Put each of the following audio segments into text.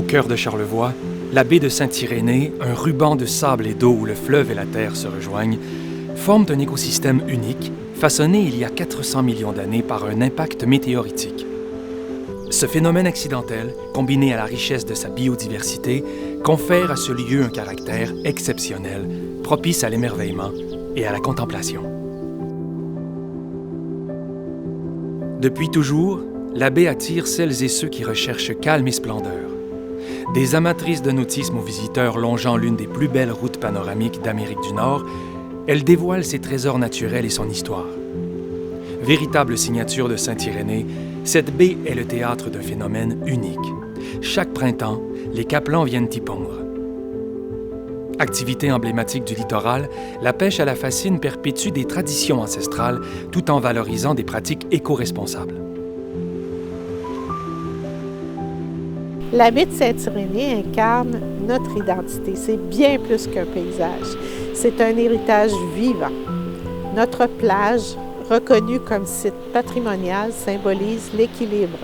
cœur de Charlevoix, la baie de Saint-Irénée, un ruban de sable et d'eau où le fleuve et la terre se rejoignent, forment un écosystème unique, façonné il y a 400 millions d'années par un impact météoritique. Ce phénomène accidentel, combiné à la richesse de sa biodiversité, confère à ce lieu un caractère exceptionnel, propice à l'émerveillement et à la contemplation. Depuis toujours, la baie attire celles et ceux qui recherchent calme et splendeur. Des amatrices de nautisme aux visiteurs longeant l'une des plus belles routes panoramiques d'Amérique du Nord, elle dévoile ses trésors naturels et son histoire. Véritable signature de Saint-Irénée, cette baie est le théâtre d'un phénomène unique. Chaque printemps, les capelans viennent y pondre. Activité emblématique du littoral, la pêche à la fascine perpétue des traditions ancestrales tout en valorisant des pratiques éco-responsables. La baie de Saint-Irénée incarne notre identité. C'est bien plus qu'un paysage. C'est un héritage vivant. Notre plage, reconnue comme site patrimonial, symbolise l'équilibre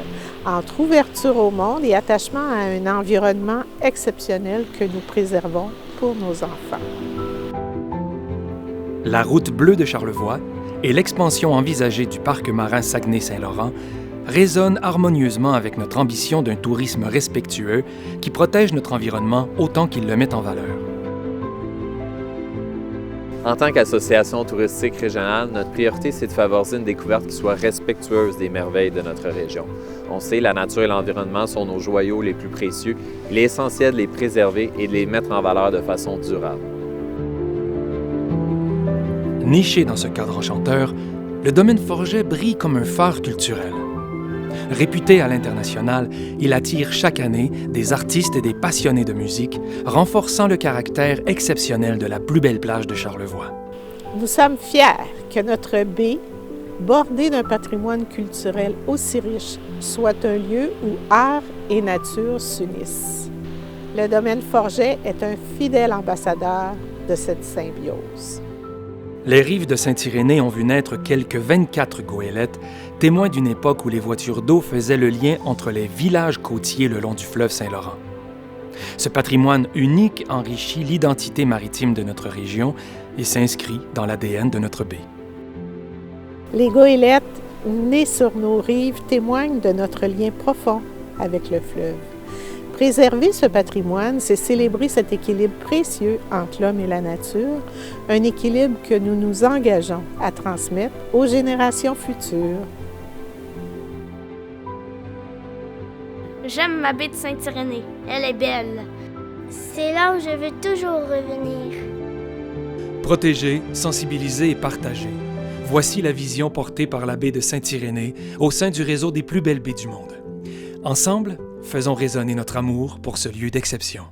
entre ouverture au monde et attachement à un environnement exceptionnel que nous préservons pour nos enfants. La route bleue de Charlevoix et l'expansion envisagée du parc marin Saguenay-Saint-Laurent résonnent harmonieusement avec notre ambition d'un tourisme respectueux qui protège notre environnement autant qu'il le met en valeur. En tant qu'association touristique régionale, notre priorité, c'est de favoriser une découverte qui soit respectueuse des merveilles de notre région. On sait, la nature et l'environnement sont nos joyaux les plus précieux. Il est essentiel de les préserver et de les mettre en valeur de façon durable. Niché dans ce cadre enchanteur, le domaine Forget brille comme un phare culturel. Réputé à l'international, il attire chaque année des artistes et des passionnés de musique, renforçant le caractère exceptionnel de la plus belle plage de Charlevoix. Nous sommes fiers que notre baie, bordée d'un patrimoine culturel aussi riche, soit un lieu où art et nature s'unissent. Le domaine Forget est un fidèle ambassadeur de cette symbiose. Les rives de Saint-Irénée ont vu naître quelques 24 goélettes, témoins d'une époque où les voitures d'eau faisaient le lien entre les villages côtiers le long du fleuve Saint-Laurent. Ce patrimoine unique enrichit l'identité maritime de notre région et s'inscrit dans l'ADN de notre baie. Les goélettes nées sur nos rives témoignent de notre lien profond avec le fleuve. Préserver ce patrimoine, c'est célébrer cet équilibre précieux entre l'homme et la nature, un équilibre que nous nous engageons à transmettre aux générations futures. J'aime ma baie de Saint-Irénée. Elle est belle. C'est là où je veux toujours revenir. Protéger, sensibiliser et partager. Voici la vision portée par la baie de Saint-Irénée au sein du réseau des plus belles baies du monde. Ensemble, faisons résonner notre amour pour ce lieu d'exception.